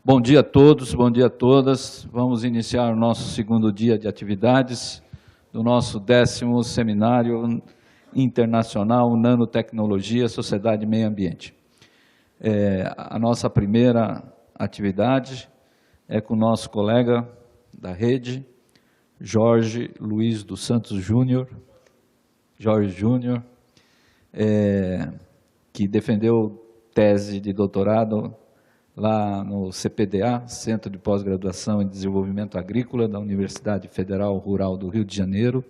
Bom dia a todos, bom dia a todas. Vamos iniciar o nosso segundo dia de atividades do nosso 10º Seminário Internacional Nanotecnologia, Sociedade e Meio Ambiente. A nossa primeira atividade é com o nosso colega da rede, Jorge Luiz dos Santos Júnior, que defendeu tese de doutorado lá no CPDA, Centro de Pós-Graduação em Desenvolvimento Agrícola da Universidade Federal Rural do Rio de Janeiro,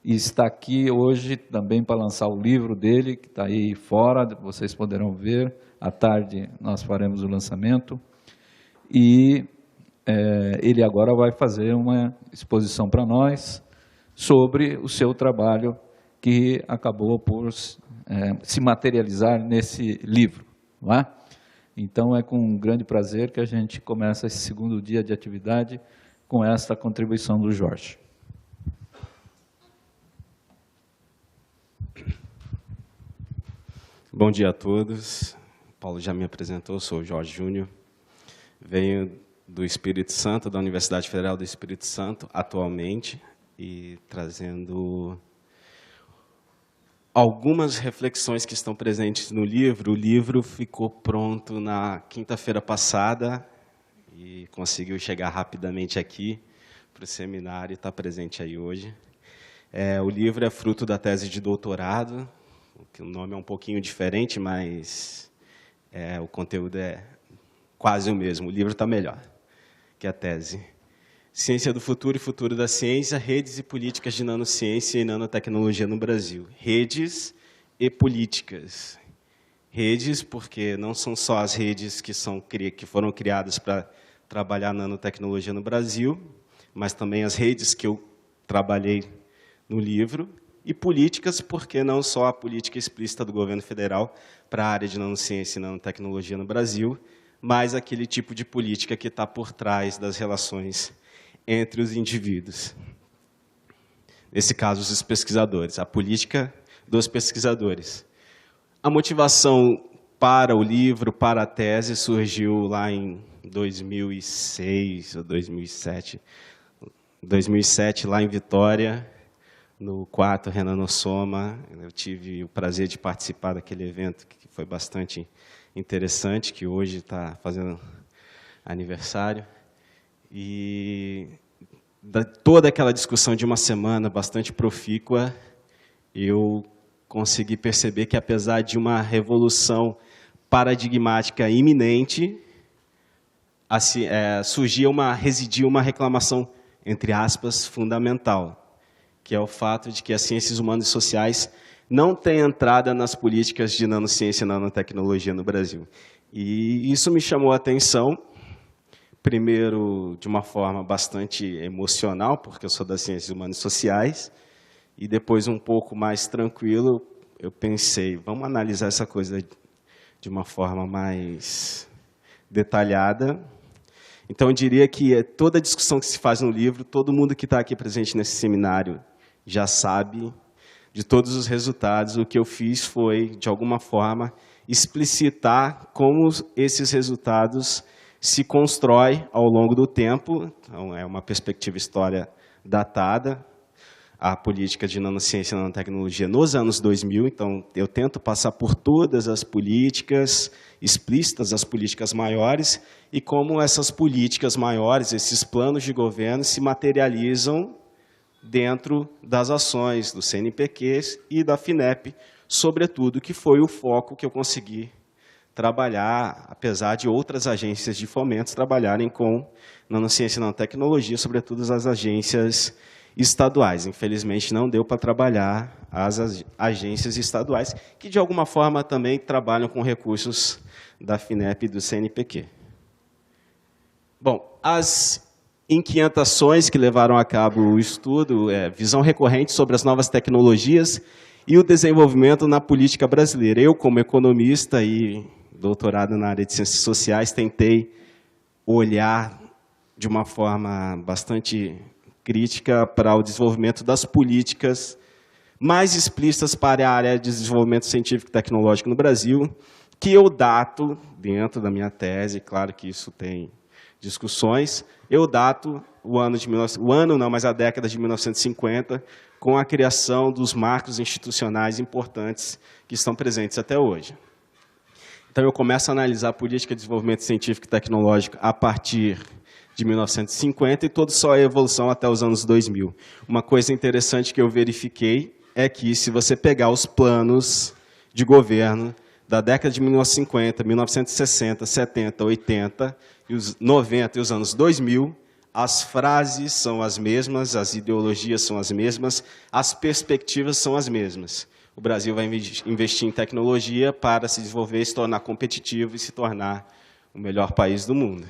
e está aqui hoje também para lançar o livro dele, que está aí fora, vocês poderão ver, à tarde nós faremos o lançamento, e ele agora vai fazer uma exposição para nós sobre o seu trabalho que acabou por se materializar nesse livro, não é? Então, é com um grande prazer que a gente começa esse segundo dia de atividade com esta contribuição do Jorge. Bom dia a todos. O Paulo já me apresentou, sou o Jorge Júnior. Venho do Espírito Santo, da Universidade Federal do Espírito Santo, atualmente, e trazendo algumas reflexões que estão presentes no livro. O livro ficou pronto na quinta-feira passada e conseguiu chegar rapidamente aqui para o seminário e está presente aí hoje. O livro é fruto da tese de doutorado, que o nome é um pouquinho diferente, mas o conteúdo é quase o mesmo. O livro está melhor que a tese. Ciência do futuro e futuro da ciência, redes e políticas de nanociência e nanotecnologia no Brasil. Redes e políticas. Redes, porque não são só as redes que foram criadas para trabalhar nanotecnologia no Brasil, mas também as redes que eu trabalhei no livro, e políticas, porque não só a política explícita do governo federal para a área de nanociência e nanotecnologia no Brasil, mas aquele tipo de política que está por trás das relações entre os indivíduos. Nesse caso, os pesquisadores, a política dos pesquisadores. A motivação para o livro, para a tese, surgiu lá em 2006 ou 2007. 2007, lá em Vitória, no 4º Renanossoma. Eu tive o prazer de participar daquele evento, que foi bastante interessante, que hoje está fazendo aniversário. E toda aquela discussão de uma semana bastante profícua, eu consegui perceber que, apesar de uma revolução paradigmática iminente, residia uma reclamação, entre aspas, fundamental, que é o fato de que as ciências humanas e sociais não têm entrada nas políticas de nanociência e nanotecnologia no Brasil. E isso me chamou a atenção, primeiro, de uma forma bastante emocional, porque eu sou das ciências humanas e sociais, e depois, um pouco mais tranquilo, eu pensei, vamos analisar essa coisa de uma forma mais detalhada. Então, eu diria que toda a discussão que se faz no livro, todo mundo que está aqui presente nesse seminário já sabe de todos os resultados. O que eu fiz foi, de alguma forma, explicitar como esses resultados se constrói ao longo do tempo. Então, é uma perspectiva história datada, a política de nanociência e nanotecnologia nos anos 2000. Então, eu tento passar por todas as políticas explícitas, as políticas maiores, e como essas políticas maiores, esses planos de governo, se materializam dentro das ações do CNPq e da FINEP, sobretudo, que foi o foco que eu consegui trabalhar, apesar de outras agências de fomento trabalharem com nanociência e nanotecnologia, sobretudo as agências estaduais. Infelizmente, não deu para trabalhar as agências estaduais, que, de alguma forma, também trabalham com recursos da FINEP e do CNPq. Bom, as inquietações que levaram a cabo o estudo, visão recorrente sobre as novas tecnologias e o desenvolvimento na política brasileira. Eu, como economista e doutorado na área de ciências sociais, tentei olhar de uma forma bastante crítica para o desenvolvimento das políticas mais explícitas para a área de desenvolvimento científico e tecnológico no Brasil, que eu dato, dentro da minha tese, claro que isso tem discussões, eu dato a década de 1950, com a criação dos marcos institucionais importantes que estão presentes até hoje. Então, eu começo a analisar a política de desenvolvimento científico e tecnológico a partir de 1950 e toda sua evolução até os anos 2000. Uma coisa interessante que eu verifiquei é que, se você pegar os planos de governo da década de 1950, 1960, 70, 80, e os 90 e os anos 2000, as frases são as mesmas, as ideologias são as mesmas, as perspectivas são as mesmas. O Brasil vai investir em tecnologia para se desenvolver, se tornar competitivo e se tornar o melhor país do mundo.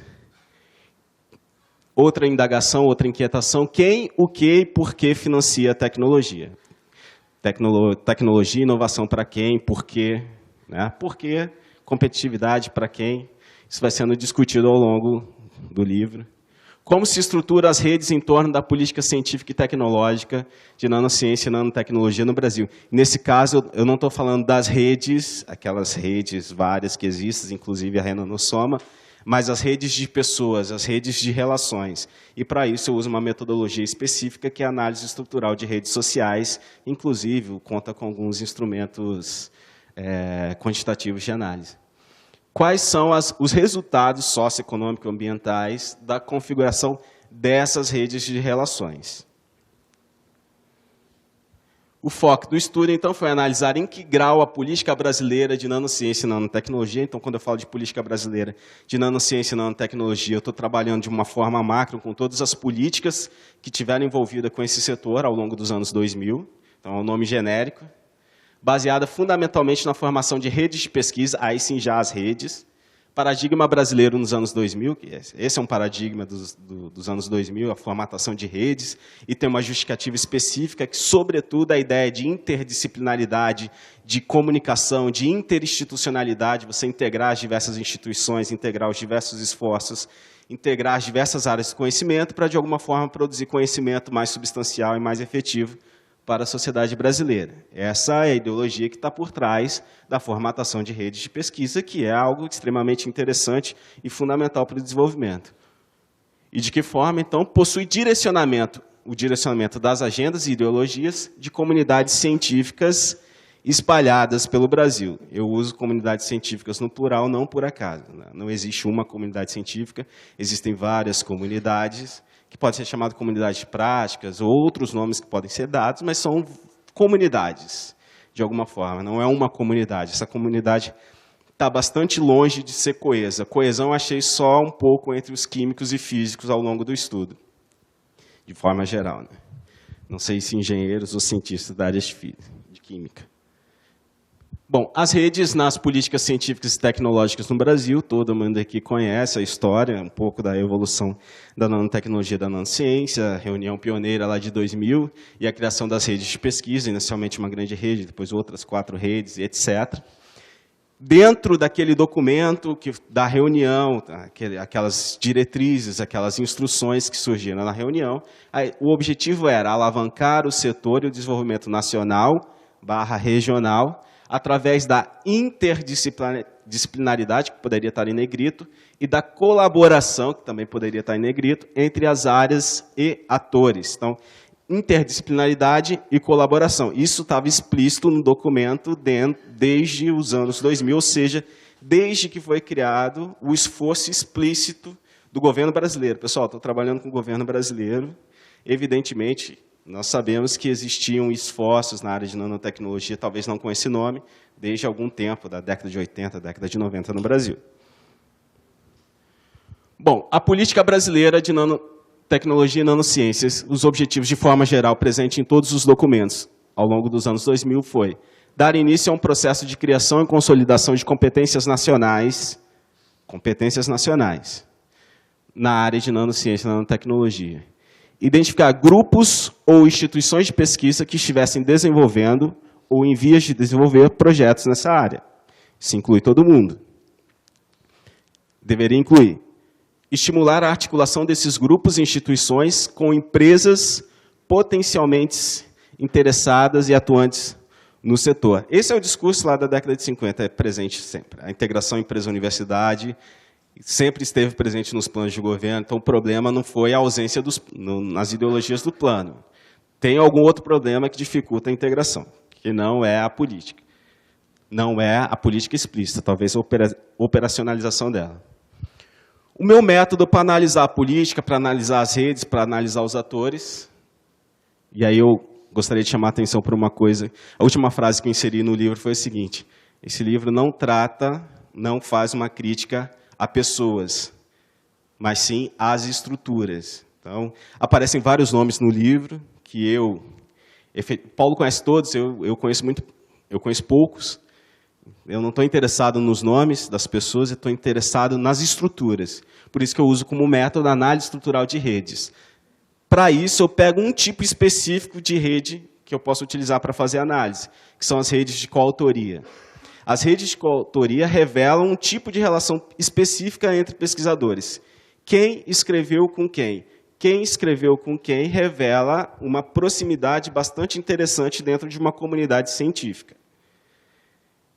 Outra indagação, outra inquietação: quem, o que e por que financia a tecnologia? Tecnologia, inovação para quem, por quê? Né? Por quê? Competitividade para quem? Isso vai sendo discutido ao longo do livro. Como se estrutura as redes em torno da política científica e tecnológica de nanociência e nanotecnologia no Brasil. Nesse caso, eu não estou falando das redes, aquelas redes várias que existem, inclusive a Renanossoma, mas as redes de pessoas, as redes de relações. E, para isso, eu uso uma metodologia específica, que é a análise estrutural de redes sociais, inclusive conta com alguns instrumentos quantitativos de análise. Quais são os resultados socioeconômico-ambientais da configuração dessas redes de relações? O foco do estudo, então, foi analisar em que grau a política brasileira de nanociência e nanotecnologia. Então, quando eu falo de política brasileira de nanociência e nanotecnologia, eu estou trabalhando de uma forma macro com todas as políticas que tiveram envolvida com esse setor ao longo dos anos 2000. Então, é um nome genérico, baseada fundamentalmente na formação de redes de pesquisa, aí sim já as redes. Paradigma brasileiro nos anos 2000, que esse é um paradigma dos anos 2000, a formatação de redes, e tem uma justificativa específica que, sobretudo, a ideia de interdisciplinaridade, de comunicação, de interinstitucionalidade, você integrar as diversas instituições, integrar os diversos esforços, integrar as diversas áreas de conhecimento para, de alguma forma, produzir conhecimento mais substancial e mais efetivo para a sociedade brasileira. Essa é a ideologia que está por trás da formatação de redes de pesquisa, que é algo extremamente interessante e fundamental para o desenvolvimento. E de que forma, então, possui direcionamento, o direcionamento das agendas e ideologias de comunidades científicas espalhadas pelo Brasil. Eu uso comunidades científicas no plural, não por acaso. Não existe uma comunidade científica, existem várias comunidades, que pode ser chamado de comunidades práticas, ou outros nomes que podem ser dados, mas são comunidades, de alguma forma. Não é uma comunidade. Essa comunidade está bastante longe de ser coesa. Coesão eu achei só um pouco entre os químicos e físicos ao longo do estudo, de forma geral, né? Não sei se engenheiros ou cientistas da área de química. Bom, as redes nas políticas científicas e tecnológicas no Brasil, todo mundo aqui conhece a história, um pouco da evolução da nanotecnologia e da nanociência, a reunião pioneira lá de 2000 e a criação das redes de pesquisa, inicialmente uma grande rede, depois outras 4 redes, etc. Dentro daquele documento da reunião, aquelas diretrizes, aquelas instruções que surgiram na reunião, o objetivo era alavancar o setor e o desenvolvimento nacional / regional, através da interdisciplinaridade, que poderia estar em negrito, e da colaboração, que também poderia estar em negrito, entre as áreas e atores. Então, interdisciplinaridade e colaboração. Isso estava explícito no documento desde os anos 2000, ou seja, desde que foi criado o esforço explícito do governo brasileiro. Pessoal, estou trabalhando com o governo brasileiro, evidentemente. Nós sabemos que existiam esforços na área de nanotecnologia, talvez não com esse nome, desde algum tempo, da década de 80, década de 90 no Brasil. Bom, a política brasileira de nanotecnologia e nanociências, os objetivos de forma geral presentes em todos os documentos ao longo dos anos 2000 foi dar início a um processo de criação e consolidação de competências nacionais na área de nanociência e nanotecnologia. Identificar grupos ou instituições de pesquisa que estivessem desenvolvendo ou em vias de desenvolver projetos nessa área. Isso inclui todo mundo. Deveria incluir estimular a articulação desses grupos e instituições com empresas potencialmente interessadas e atuantes no setor. Esse é o discurso lá da década de 50, é presente sempre. A integração empresa-universidade sempre esteve presente nos planos de governo, então o problema não foi a ausência nas ideologias do plano. Tem algum outro problema que dificulta a integração, que não é a política. Não é a política explícita, talvez a operacionalização dela. O meu método para analisar a política, para analisar as redes, para analisar os atores, e aí eu gostaria de chamar a atenção para uma coisa. A última frase que eu inseri no livro foi a seguinte: esse livro não faz uma crítica a pessoas, mas sim às estruturas. Então, aparecem vários nomes no livro que Paulo conhece todos, eu conheço poucos. Eu não estou interessado nos nomes das pessoas, eu estou interessado nas estruturas. Por isso que eu uso como método a análise estrutural de redes. Para isso, eu pego um tipo específico de rede que eu posso utilizar para fazer análise, que são as redes de coautoria. As redes de coautoria revelam um tipo de relação específica entre pesquisadores. Quem escreveu com quem? Quem escreveu com quem revela uma proximidade bastante interessante dentro de uma comunidade científica.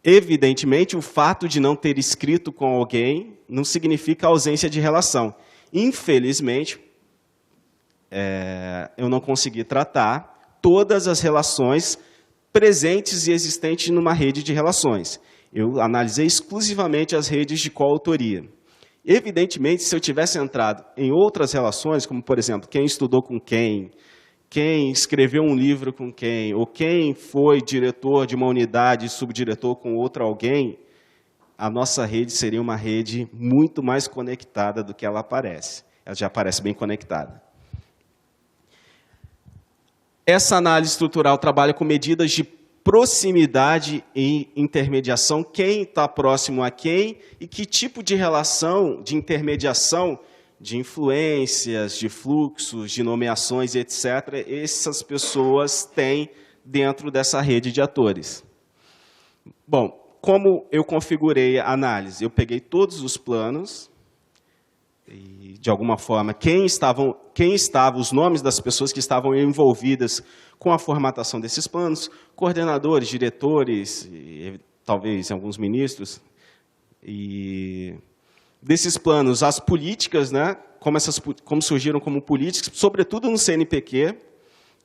Evidentemente, o fato de não ter escrito com alguém não significa ausência de relação. Infelizmente, eu não consegui tratar todas as relações presentes e existentes numa rede de relações. Eu analisei exclusivamente as redes de coautoria. Evidentemente, se eu tivesse entrado em outras relações, como, por exemplo, quem estudou com quem escreveu um livro com quem, ou quem foi diretor de uma unidade e subdiretor com outro alguém, a nossa rede seria uma rede muito mais conectada do que ela aparece. Ela já aparece bem conectada. Essa análise estrutural trabalha com medidas de proximidade e intermediação, quem está próximo a quem e que tipo de relação de intermediação, de influências, de fluxos, de nomeações, etc., essas pessoas têm dentro dessa rede de atores. Bom, como eu configurei a análise? Eu peguei todos os planos e, de alguma forma, quem estavam os nomes das pessoas que estavam envolvidas com a formatação desses planos, coordenadores, diretores, e, talvez alguns ministros, e desses planos, as políticas, né, como surgiram como políticas, sobretudo no CNPq,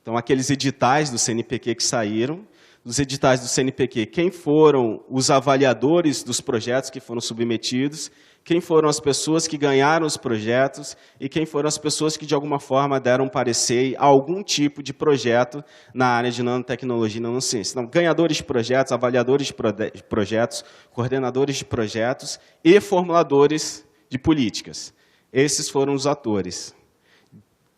então aqueles editais do CNPq que saíram, dos editais do CNPq, quem foram os avaliadores dos projetos que foram submetidos, quem foram as pessoas que ganharam os projetos e quem foram as pessoas que, de alguma forma, deram parecer a algum tipo de projeto na área de nanotecnologia e nanociência. Então, ganhadores de projetos, avaliadores de projetos, coordenadores de projetos e formuladores de políticas. Esses foram os atores.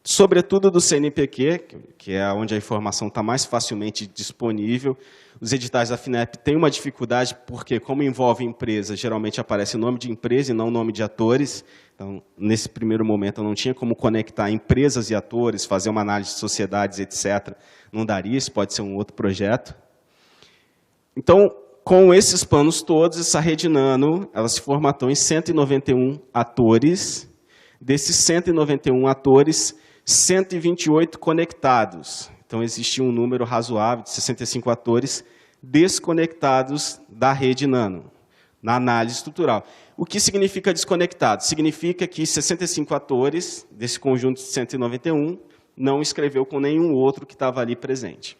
Sobretudo do CNPq, que é onde a informação está mais facilmente disponível. Os editais da FINEP têm uma dificuldade, porque, como envolve empresa, geralmente aparece o nome de empresa e não o nome de atores. Então, nesse primeiro momento, eu não tinha como conectar empresas e atores, fazer uma análise de sociedades, etc. Não daria, isso pode ser um outro projeto. Então, com esses planos todos, essa rede nano, ela se formatou em 191 atores. Desses 191 atores, 128 conectados. Então, existia um número razoável de 65 atores desconectados da rede nano, na análise estrutural. O que significa desconectado? Significa que 65 atores, desse conjunto de 191, não escreveu com nenhum outro que estava ali presente.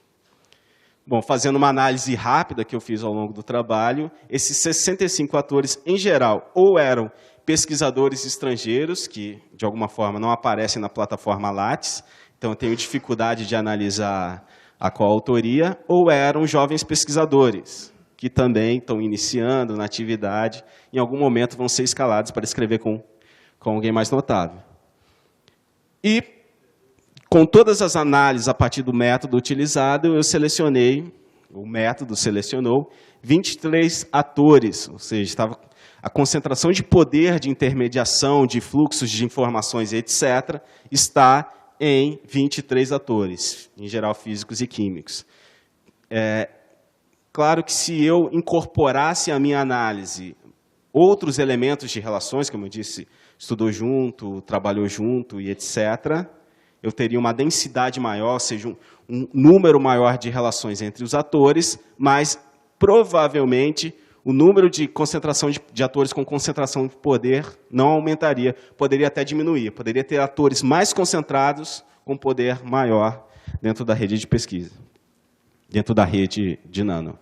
Bom, fazendo uma análise rápida que eu fiz ao longo do trabalho, esses 65 atores, em geral, ou eram pesquisadores estrangeiros, que, de alguma forma, não aparecem na plataforma Lattes, então eu tenho dificuldade de analisar a coautoria, ou eram jovens pesquisadores, que também estão iniciando na atividade, em algum momento vão ser escalados para escrever com alguém mais notável. E, com todas as análises a partir do método utilizado, eu selecionei, o método selecionou 23 atores, ou seja, estava a concentração de poder de intermediação, de fluxos de informações, etc., está em 23 atores, em geral físicos e químicos. Claro que se eu incorporasse à minha análise outros elementos de relações, como eu disse, estudou junto, trabalhou junto e etc., eu teria uma densidade maior, ou seja, um número maior de relações entre os atores, mas, provavelmente, o número de concentração de atores com concentração de poder não aumentaria, poderia até diminuir, poderia ter atores mais concentrados com poder maior dentro da rede de pesquisa, dentro da rede de nano.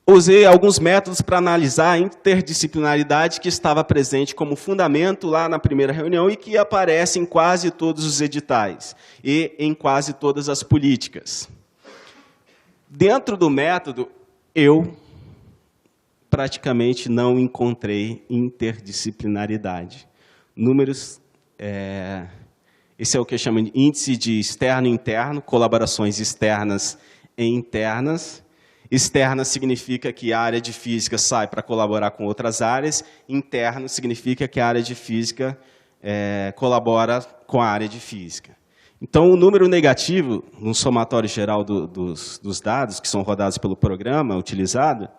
Usei alguns métodos para analisar a interdisciplinaridade que estava presente como fundamento lá na primeira reunião e que aparece em quase todos os editais e em quase todas as políticas. Dentro do método, eu praticamente não encontrei interdisciplinaridade. Números, esse é o que eu chamo de índice de externo e interno, colaborações externas e internas. Externa significa que a área de física sai para colaborar com outras áreas. Interno significa que a área de física colabora com a área de física. Então, o número negativo, no somatório geral dos dados que são rodados pelo programa utilizado,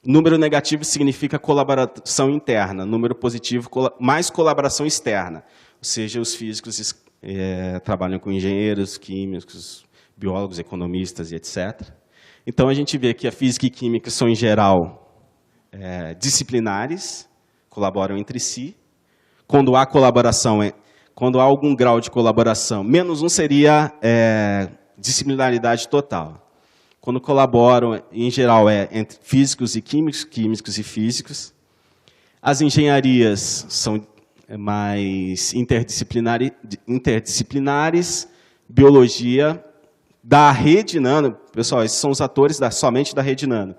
número negativo significa colaboração interna, número positivo, mais colaboração externa. Ou seja, os físicos trabalham com engenheiros, químicos, biólogos, economistas e etc. Então, a gente vê que a física e química são, em geral, disciplinares, colaboram entre si. Quando há colaboração, quando há algum grau de colaboração, menos um seria disciplinaridade total. Quando colaboram, em geral, entre físicos e químicos, químicos e físicos. As engenharias são mais interdisciplinares, biologia. Da rede nano, pessoal, esses são os atores somente da rede nano.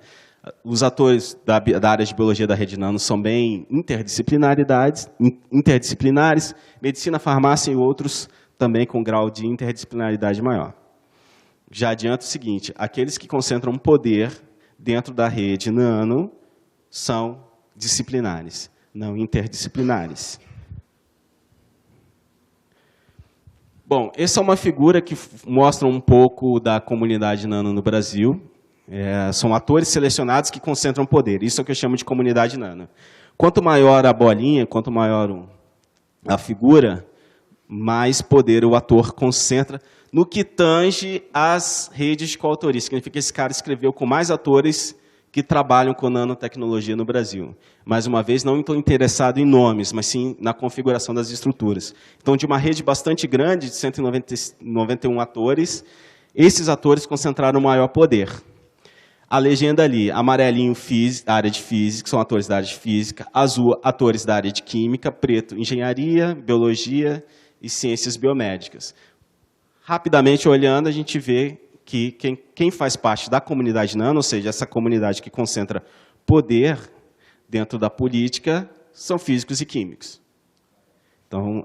Os atores da área de biologia da rede nano são bem interdisciplinares, medicina, farmácia e outros também com grau de interdisciplinaridade maior. Já adianto o seguinte, aqueles que concentram poder dentro da rede nano são disciplinares, não interdisciplinares. Bom, essa é uma figura que mostra um pouco da comunidade nano no Brasil. São atores selecionados que concentram poder. Isso é o que eu chamo de comunidade nano. Quanto maior a bolinha, quanto maior a figura, mais poder o ator concentra no que tange as redes de coautoria. Significa que esse cara escreveu com mais atores que trabalham com nanotecnologia no Brasil. Mais uma vez, não estou interessado em nomes, mas sim na configuração das estruturas. Então, de uma rede bastante grande, de 191 atores, esses atores concentraram o maior poder. A legenda ali, amarelinho, área de física, são atores da área de física, azul, atores da área de química, preto, engenharia, biologia e ciências biomédicas. Rapidamente olhando, a gente vê que quem faz parte da comunidade nano, ou seja, essa comunidade que concentra poder dentro da política, são físicos e químicos. Então,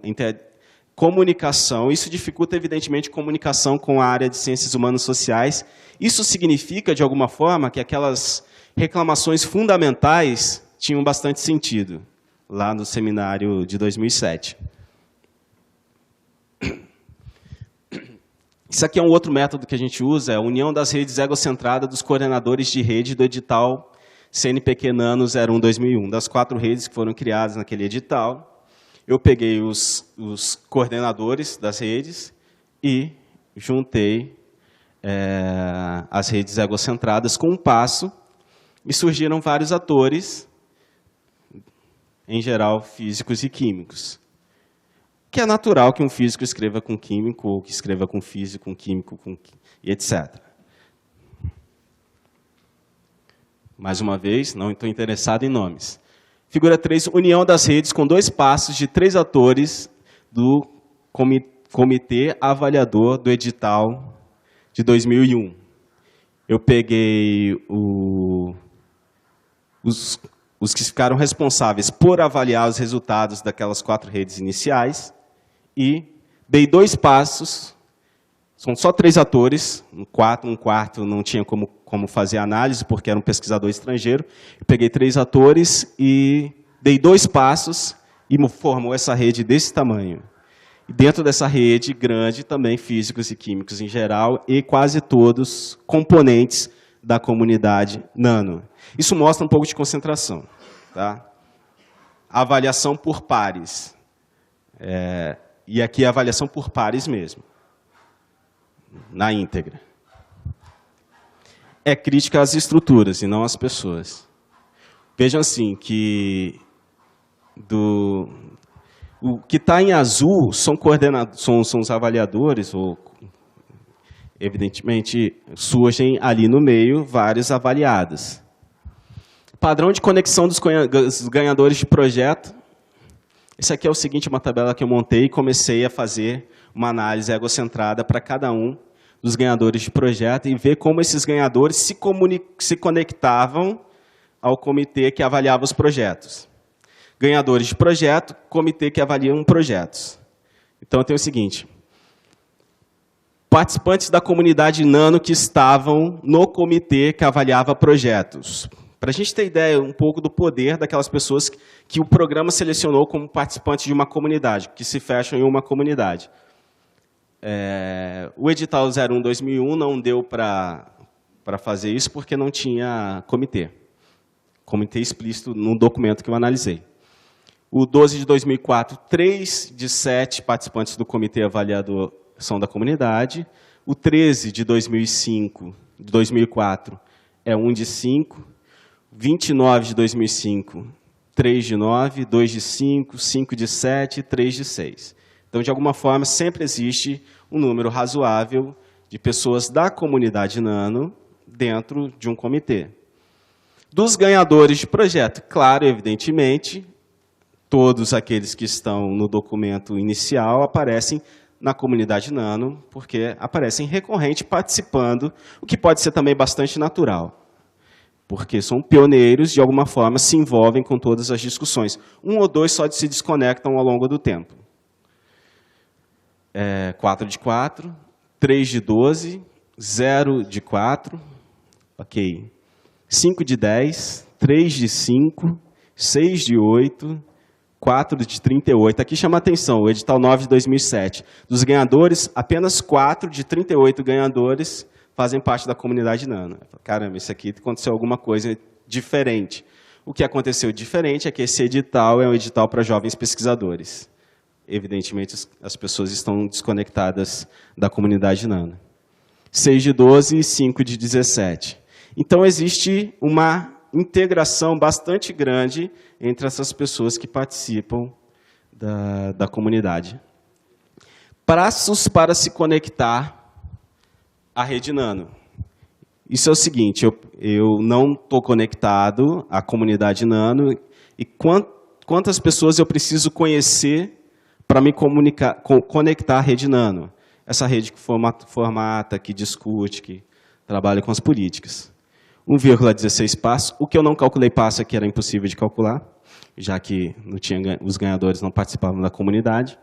comunicação, isso dificulta, evidentemente, comunicação com a área de ciências humanas sociais. Isso significa, de alguma forma, que aquelas reclamações fundamentais tinham bastante sentido, lá no seminário de 2007. Isso aqui é um outro método que a gente usa, é a união das redes egocentradas dos coordenadores de rede do edital CNPq Nano 01-2001. Das 4 redes que foram criadas naquele edital, eu peguei os coordenadores das redes e juntei as redes egocentradas com um passo e surgiram vários atores, em geral físicos e químicos. Que é natural que um físico escreva com químico, ou que escreva com físico, com químico, e etc. Mais uma vez, não estou interessado em nomes. Figura 3, união das redes com 2 passos de 3 atores do comitê avaliador do edital de 2001. Eu peguei os que ficaram responsáveis por avaliar os resultados daquelas 4 redes iniciais, e dei 2 passos, são só 3 atores, um quarto não tinha como fazer análise, porque era um pesquisador estrangeiro. Eu peguei 3 atores e dei 2 passos e formou essa rede desse tamanho. E dentro dessa rede grande, também físicos e químicos em geral, e quase todos componentes da comunidade nano. Isso mostra um pouco de concentração. Tá? Avaliação por pares. E aqui é avaliação por pares mesmo, na íntegra. É crítica às estruturas e não às pessoas. Vejam assim, que o que está em azul são os avaliadores, ou, evidentemente, surgem ali no meio vários avaliados. Padrão de conexão dos ganhadores de projeto. Esse aqui é o seguinte, uma tabela que eu montei e comecei a fazer uma análise egocentrada para cada um dos ganhadores de projeto e ver como esses ganhadores se conectavam ao comitê que avaliava os projetos. Ganhadores de projeto, comitê que avaliam projetos. Então, tem o seguinte, participantes da comunidade Nano que estavam no comitê que avaliava projetos. Para a gente ter ideia um pouco do poder daquelas pessoas que o programa selecionou como participantes de uma comunidade, que se fecham em uma comunidade. O edital 01/2001 não deu para fazer isso porque não tinha comitê. Comitê explícito no documento que eu analisei. O 12 de 2004, 3 de 7 participantes do comitê avaliador são da comunidade. O 13 de 2004 é 1 de 5. 29 de 2005, 3 de 9, 2 de 5, 5 de 7, 3 de 6. Então, de alguma forma, sempre existe um número razoável de pessoas da comunidade Nano dentro de um comitê. Dos ganhadores de projeto, claro, evidentemente, todos aqueles que estão no documento inicial aparecem na comunidade Nano, porque aparecem recorrente participando, o que pode ser também bastante natural. Porque são pioneiros, de alguma forma, se envolvem com todas as discussões. Um ou dois só se desconectam ao longo do tempo. 4 de 4, 3 de 12, 0 de 4, ok. 5 de 10, 3 de 5, 6 de 8, 4 de 38. Aqui chama a atenção, o edital 9 de 2007. Dos ganhadores, apenas 4 de 38 ganhadores fazem parte da comunidade Nano. Caramba, isso aqui aconteceu alguma coisa diferente. O que aconteceu diferente é que esse edital é um edital para jovens pesquisadores. Evidentemente, as pessoas estão desconectadas da comunidade Nano. 6 de 12 e 5 de 17. Então, existe uma integração bastante grande entre essas pessoas que participam da comunidade. Passos para se conectar à rede Nano. Isso é o seguinte, eu não estou conectado à comunidade Nano, e quantas pessoas eu preciso conhecer para me conectar à rede Nano? Essa rede que formata, que discute, que trabalha com as políticas. 1,16 passos. O que eu não calculei passo aqui era impossível de calcular, já que os ganhadores não participavam da comunidade.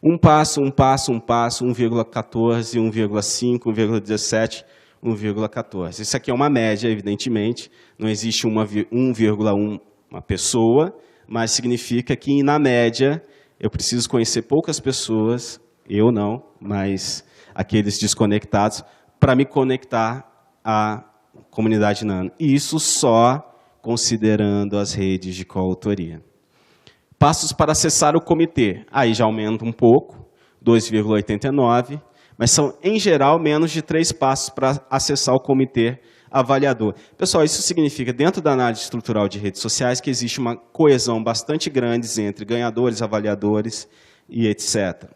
1 passo, 1 passo, 1 passo, 1,14, 1,5, 1,17, 1,14. Isso aqui é uma média, evidentemente. Não existe 1,1 uma pessoa, mas significa que, na média, eu preciso conhecer poucas pessoas, eu não, mas aqueles desconectados, para me conectar à comunidade Nano. E isso só considerando as redes de coautoria. Passos para acessar o comitê. Aí já aumenta um pouco, 2,89, mas são, em geral, menos de 3 passos para acessar o comitê avaliador. Pessoal, isso significa, dentro da análise estrutural de redes sociais, que existe uma coesão bastante grande entre ganhadores, avaliadores e etc.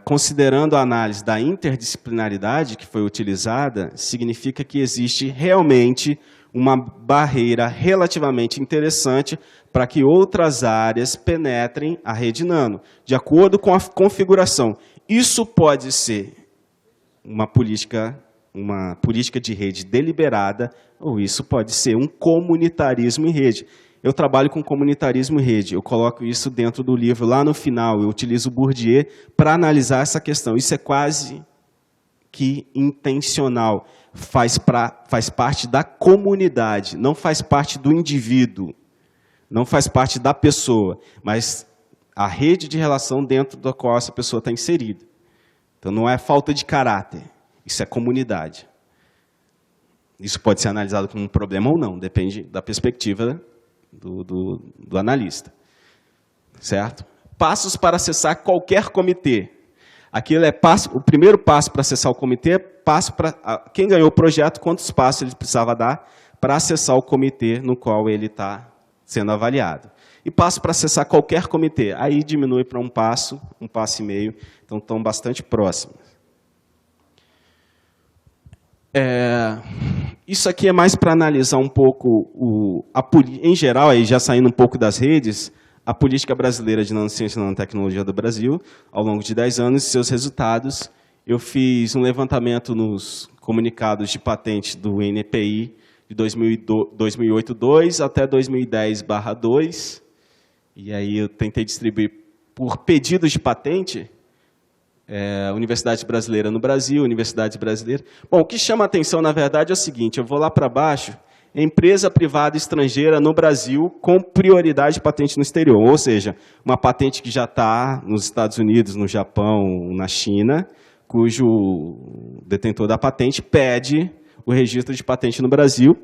Considerando a análise da interdisciplinaridade que foi utilizada, significa que existe realmente uma barreira relativamente interessante para que outras áreas penetrem a rede Nano, de acordo com a configuração. Isso pode ser uma política de rede deliberada, ou isso pode ser um comunitarismo em rede. Eu trabalho com comunitarismo em rede, eu coloco isso dentro do livro, lá no final, eu utilizo o Bourdieu para analisar essa questão. Isso é quase que intencional, faz parte da comunidade, não faz parte do indivíduo, não faz parte da pessoa, mas a rede de relação dentro da qual essa pessoa está inserida. Então, não é falta de caráter, isso é comunidade. Isso pode ser analisado como um problema ou não, depende da perspectiva do analista. certo? Passos para acessar qualquer comitê. Aquilo é o primeiro passo para acessar o comitê, passo para quem ganhou o projeto, quantos passos ele precisava dar para acessar o comitê no qual ele está sendo avaliado. E passo para acessar qualquer comitê. Aí diminui para um passo e meio, então estão bastante próximos. Isso aqui é mais para analisar um pouco, em geral, aí já saindo um pouco das redes, a política brasileira de nanociência e nanotecnologia do Brasil, ao longo de 10 anos, e seus resultados. Eu fiz um levantamento nos comunicados de patente do NPI de 2008-2 até 2010/2, e aí eu tentei distribuir por pedidos de patente, universidades brasileiras no Brasil, universidades brasileiras. Bom, o que chama a atenção, na verdade, é o seguinte, eu vou lá para baixo, empresa privada estrangeira no Brasil com prioridade de patente no exterior, ou seja, uma patente que já está nos Estados Unidos, no Japão, na China, cujo detentor da patente pede o registro de patente no Brasil.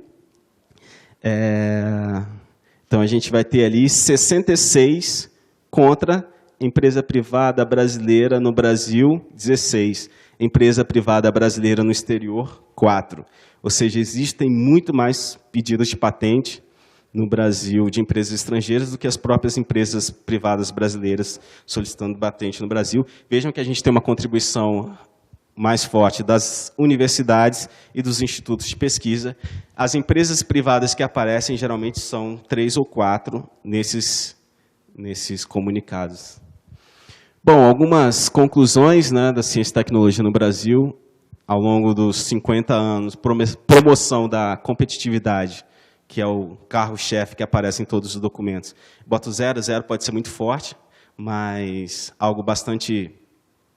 Então, a gente vai ter ali 66 contra empresa privada brasileira no Brasil, 16. Empresa privada brasileira no exterior, 4. Ou seja, existem muito mais pedidos de patente no Brasil de empresas estrangeiras do que as próprias empresas privadas brasileiras solicitando patente no Brasil. Vejam que a gente tem uma contribuição mais forte das universidades e dos institutos de pesquisa. As empresas privadas que aparecem, geralmente, são 3 ou 4 nesses comunicados. Bom, algumas conclusões, né, da ciência e tecnologia no Brasil, ao longo dos 50 anos, promoção da competitividade, que é o carro-chefe que aparece em todos os documentos. Boto 0, 0 pode ser muito forte, mas algo bastante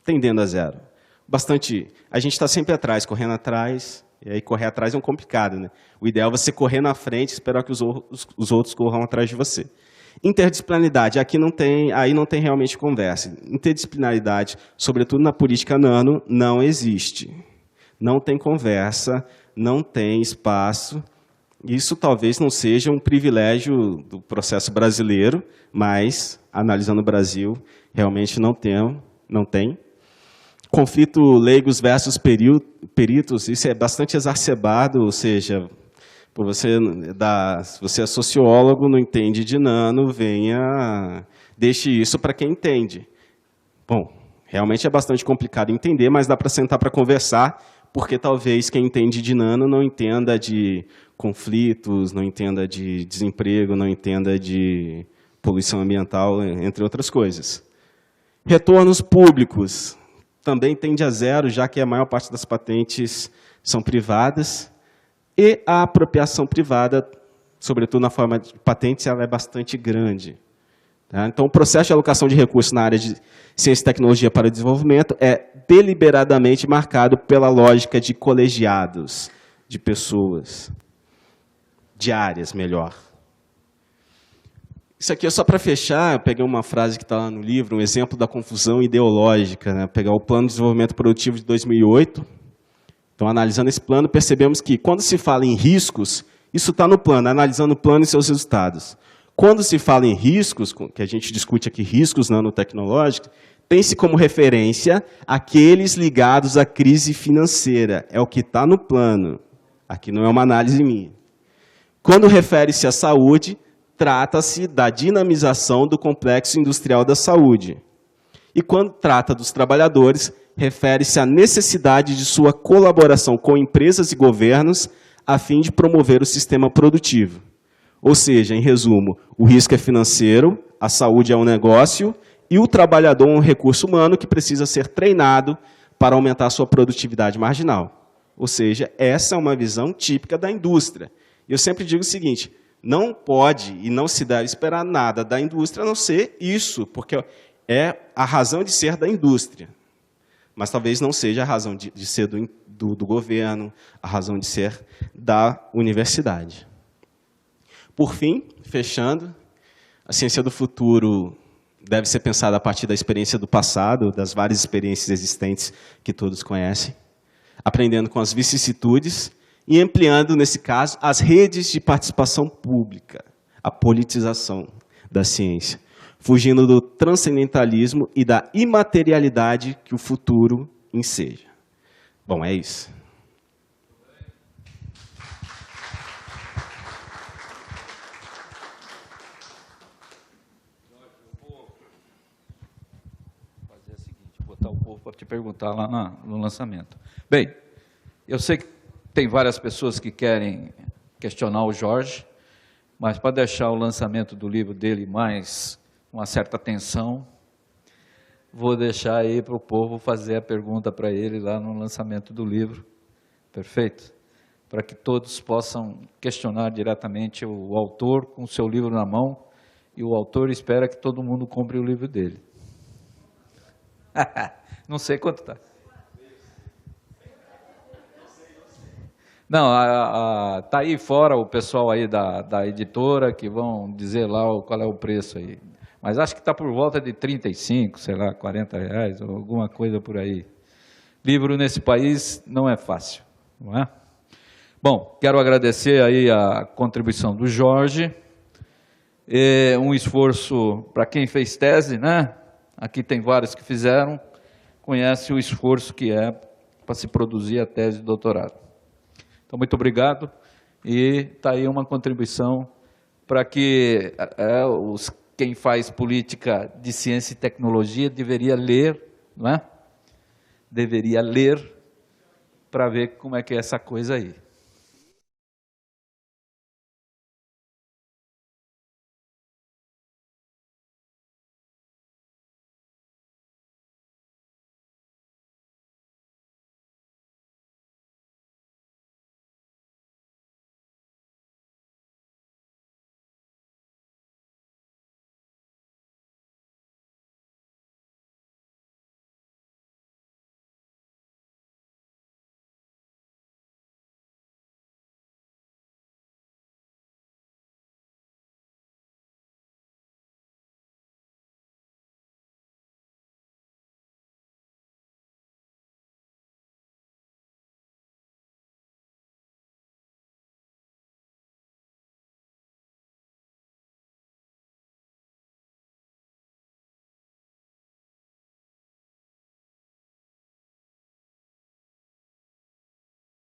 tendendo a 0. A gente está sempre atrás, correndo atrás, e aí correr atrás é um complicado, né? O ideal é você correr na frente e esperar que os outros corram atrás de você. Interdisciplinaridade, aí não tem realmente conversa. Interdisciplinaridade, sobretudo na política nano, não existe. Não tem conversa, não tem espaço. Isso talvez não seja um privilégio do processo brasileiro, mas, analisando o Brasil, realmente não tem. Conflito leigos versus peritos, isso é bastante exacerbado, ou seja, se você é sociólogo, não entende de nano, deixe isso para quem entende. Bom, realmente é bastante complicado entender, mas dá para sentar para conversar, porque talvez quem entende de nano não entenda de conflitos, não entenda de desemprego, não entenda de poluição ambiental, entre outras coisas. Retornos públicos também tende a 0, já que a maior parte das patentes são privadas, e a apropriação privada, sobretudo na forma de patentes, ela é bastante grande. Tá? Então, o processo de alocação de recursos na área de ciência e tecnologia para o desenvolvimento é deliberadamente marcado pela lógica de colegiados, de pessoas, de áreas, melhor. Isso aqui é só para fechar, eu peguei uma frase que está lá no livro, um exemplo da confusão ideológica, né? Pegar o Plano de Desenvolvimento Produtivo de 2008, então, analisando esse plano, percebemos que, quando se fala em riscos, isso está no plano, analisando o plano e seus resultados. Quando se fala em riscos, que a gente discute aqui riscos nanotecnológicos, tem-se como referência aqueles ligados à crise financeira. É o que está no plano. Aqui não é uma análise minha. Quando refere-se à saúde, trata-se da dinamização do complexo industrial da saúde. E quando trata dos trabalhadores, refere-se à necessidade de sua colaboração com empresas e governos a fim de promover o sistema produtivo. Ou seja, em resumo, o risco é financeiro, a saúde é um negócio e o trabalhador é um recurso humano que precisa ser treinado para aumentar a sua produtividade marginal. Ou seja, essa é uma visão típica da indústria. Eu sempre digo o seguinte, não pode e não se deve esperar nada da indústria a não ser isso, porque é a razão de ser da indústria. Mas talvez não seja a razão de ser do governo, a razão de ser da universidade. Por fim, fechando, a ciência do futuro deve ser pensada a partir da experiência do passado, das várias experiências existentes que todos conhecem, aprendendo com as vicissitudes e ampliando, nesse caso, as redes de participação pública, a politização da ciência. fugindo do transcendentalismo e da imaterialidade que o futuro enseja. Bom, é isso. Fazer o seguinte, botar o povo para te perguntar lá no lançamento. Bem, eu sei que tem várias pessoas que querem questionar o Jorge, mas para deixar o lançamento do livro dele mais uma certa atenção, vou deixar aí para o povo fazer a pergunta para ele lá no lançamento do livro, perfeito? Para que todos possam questionar diretamente o autor com o seu livro na mão, e o autor espera que todo mundo compre o livro dele. Não sei quanto está. Não, está aí fora o pessoal aí da editora que vão dizer lá qual é o preço aí. Mas acho que está por volta de 35, sei lá, 40 reais, ou alguma coisa por aí. Livro nesse país não é fácil, não é? Bom, quero agradecer aí a contribuição do Jorge, um esforço para quem fez tese, né? Aqui tem vários que fizeram, conhece o esforço que é para se produzir a tese de doutorado. Então, muito obrigado, e está aí uma contribuição para que quem faz política de ciência e tecnologia deveria ler, não é? Deveria ler para ver como é que é essa coisa aí.